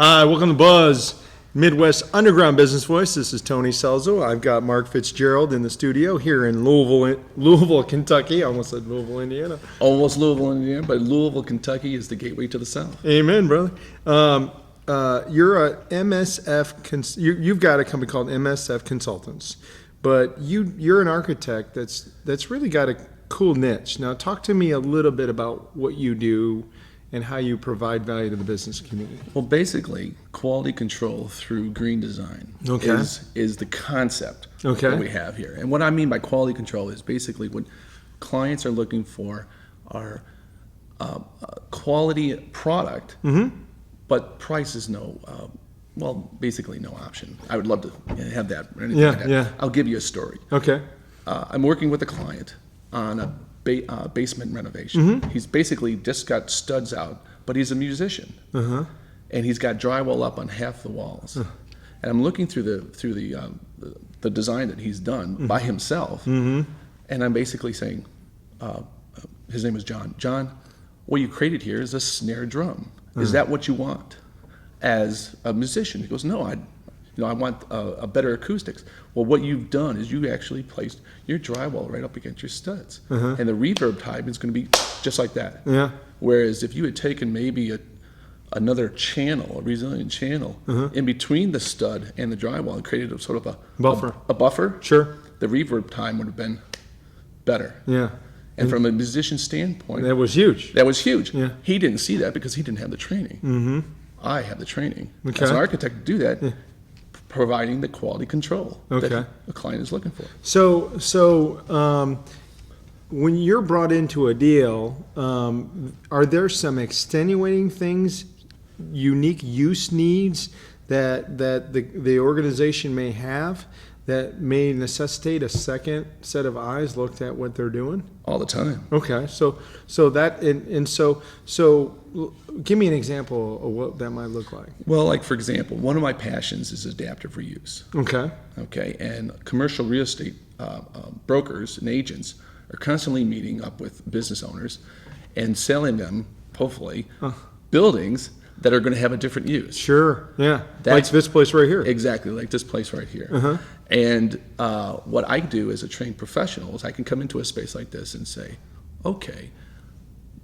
Hi, welcome to Buzz, Midwest Underground Business Voice. This is Tony Selzo. I've got Mark Fitzgerald in the studio here in Louisville, Kentucky. I almost said Louisville, Indiana. Almost Louisville, Indiana, but Louisville, Kentucky is the gateway to the South. Amen, brother. You're a MSF. You've got a company called MSF Consultants, but you're an architect that's really got a cool niche. Now, talk to me a little bit about what you do and how you provide value to the business community. Well, basically, quality control through green design is the concept that we have here. And what I mean by quality control is basically what clients are looking for are quality product, but price is basically no option. I would love to have that or anything like that. Yeah. I'll give you a story. Okay. I'm working with a client on a basement renovation. He's basically just got studs out, but he's a musician, and he's got drywall up on half the walls. And I'm looking through the design that he's done by himself, and I'm basically saying, his name is John. John, what you created here is a snare drum. Is that what you want as a musician? He goes, no, I want a better acoustics. Well, what you've done is you actually placed your drywall right up against your studs, and the reverb type is going to be just like that. Yeah. Whereas if you had taken maybe another channel, a resilient channel, in between the stud and the drywall and created a sort of a buffer, sure, the reverb time would have been better. Yeah. And from a musician standpoint, that was huge. Yeah. He didn't see that because he didn't have the training. I have the training as an architect to do that. Yeah. Providing the quality control that a client is looking for. So when you're brought into a deal, are there some extenuating things, unique use needs that the organization may have that may necessitate a second set of eyes looked at what they're doing? All the time. Okay, so give me an example of what that might look like. Well, like for example, one of my passions is adaptive reuse. Okay, and commercial real estate brokers and agents are constantly meeting up with business owners and selling them, hopefully, buildings that are going to have a different use. Sure, yeah, like this place right here. Exactly, like this place right here. And what I do as a trained professional is I can come into a space like this and say, okay,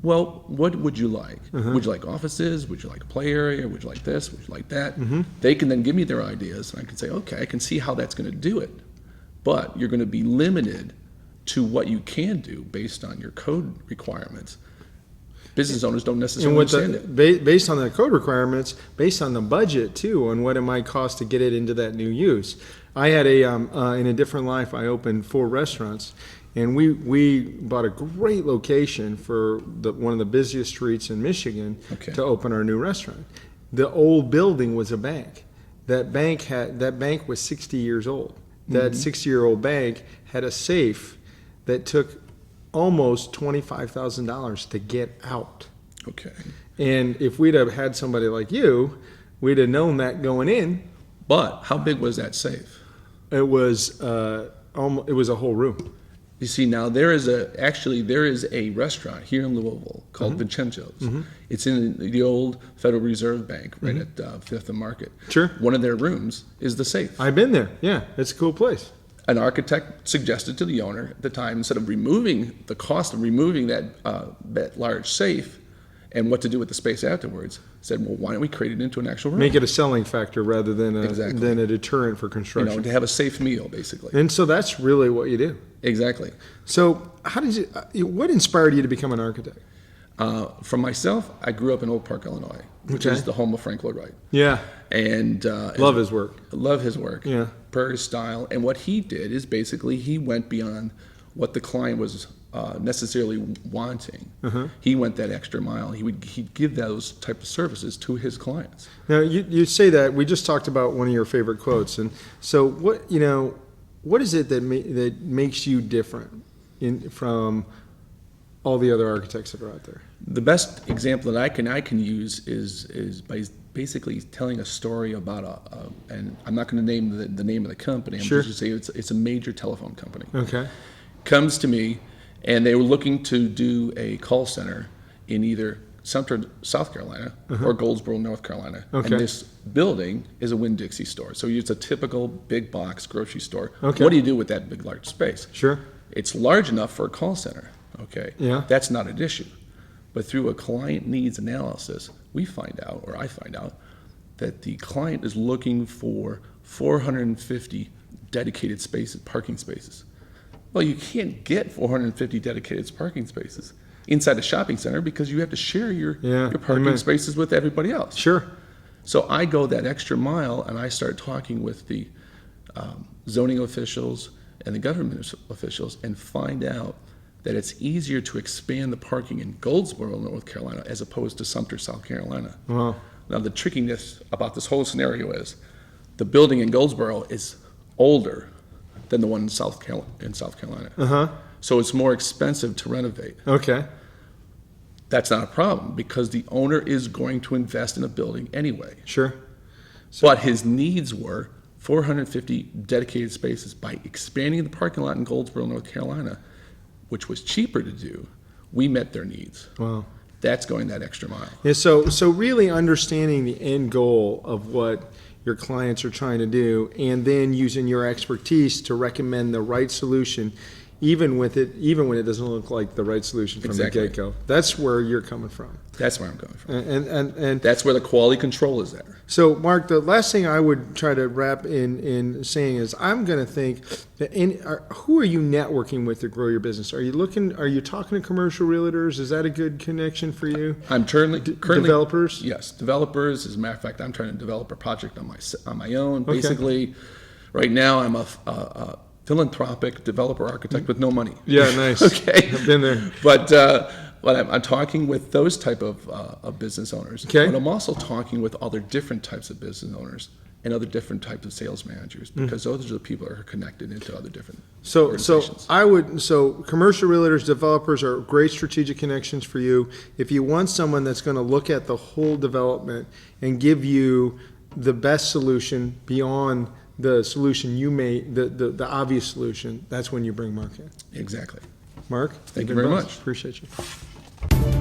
well, what would you like? Would you like offices? Would you like a play area? Would you like this? Would you like that? They can then give me their ideas, and I can say, okay, I can see how that's going to do it. But you're going to be limited to what you can do based on your code requirements. Business owners don't necessarily understand it. Based on the code requirements, based on the budget too, and what it might cost to get it into that new use. I had in a different life, I opened 4 restaurants, and we bought a great location for one of the busiest streets in Michigan to open our new restaurant. The old building was a bank. That bank was 60 years old. That 60-year-old bank had a safe that took almost $25,000 to get out. Okay. And if we'd have had somebody like you, we'd have known that going in. But how big was that safe? It was a whole room. You see, now there is a restaurant here in Louisville called Vincenzo's. It's in the old Federal Reserve Bank right at Fifth and Market. Sure. One of their rooms is the safe. I've been there. Yeah, it's a cool place. An architect suggested to the owner at the time, instead of removing the cost of removing that large safe and what to do with the space afterwards, said, well, why don't we create it into an actual room? Make it a selling factor rather than a deterrent for construction. To have a safe meal, basically. And so that's really what you do. Exactly. So what inspired you to become an architect? For myself, I grew up in Oak Park, Illinois, which is the home of Frank Lloyd Wright. Yeah. And love his work. Love his work. Yeah. Prairie style. And what he did is basically he went beyond what the client was necessarily wanting. He went that extra mile. He'd give those type of services to his clients. Now you say that we just talked about one of your favorite quotes, and so what is it that makes you different from all the other architects that are out there? The best example that I can use is by basically telling a story about and I'm not going to name the name of the company. I'm just going to say it's a major telephone company. Okay. Comes to me, and they were looking to do a call center in either Sumter, South Carolina, or Goldsboro, North Carolina. Okay. And this building is a Winn-Dixie store. So it's a typical big box grocery store. Okay. What do you do with that big, large space? Sure. It's large enough for a call center, okay? Yeah. That's not an issue. But through a client needs analysis, we find out, or I find out, that the client is looking for 450 dedicated spaces, parking spaces. Well, you can't get 450 dedicated parking spaces inside a shopping center because you have to share your parking amen. spaces with everybody else. Sure. So I go that extra mile and I start talking with the zoning officials and the government officials and find out that it's easier to expand the parking in Goldsboro, North Carolina, as opposed to Sumter, South Carolina. Wow. Now, the trickiness about this whole scenario is the building in Goldsboro is older than the one in South Carolina. So it's more expensive to renovate. Okay. That's not a problem because the owner is going to invest in a building anyway. Sure. But his needs were 450 dedicated spaces. By expanding the parking lot in Goldsboro, North Carolina, which was cheaper to do, we met their needs. Wow. That's going that extra mile. Yeah, so really understanding the end goal of what your clients are trying to do, and then using your expertise to recommend the right solution, even when it doesn't look like the right solution from Exactly. the get-go. That's where you're coming from. That's where I'm coming from. And That's where the quality control is there. so, Mark, the last thing I would try to wrap in saying is, I'm going to think that who are you networking with to grow your business? Are you talking to commercial realtors? Is that a good connection for you? I'm currently developers? Yes, developers. As a matter of fact, I'm trying to develop a project on my own. Okay. Basically, right now I'm a philanthropic developer architect with no money. Yeah, nice. Okay, I've been there. But I'm talking with those type of business owners. Okay. But I'm also talking with other different types of business owners and other different types of sales managers because those are the people that are connected into other different organizations. So commercial realtors, developers are great strategic connections for you. If you want someone that's going to look at the whole development and give you the best solution beyond the solution the obvious solution, that's when you bring Mark in. Exactly. Mark, Thank you very much. Appreciate you.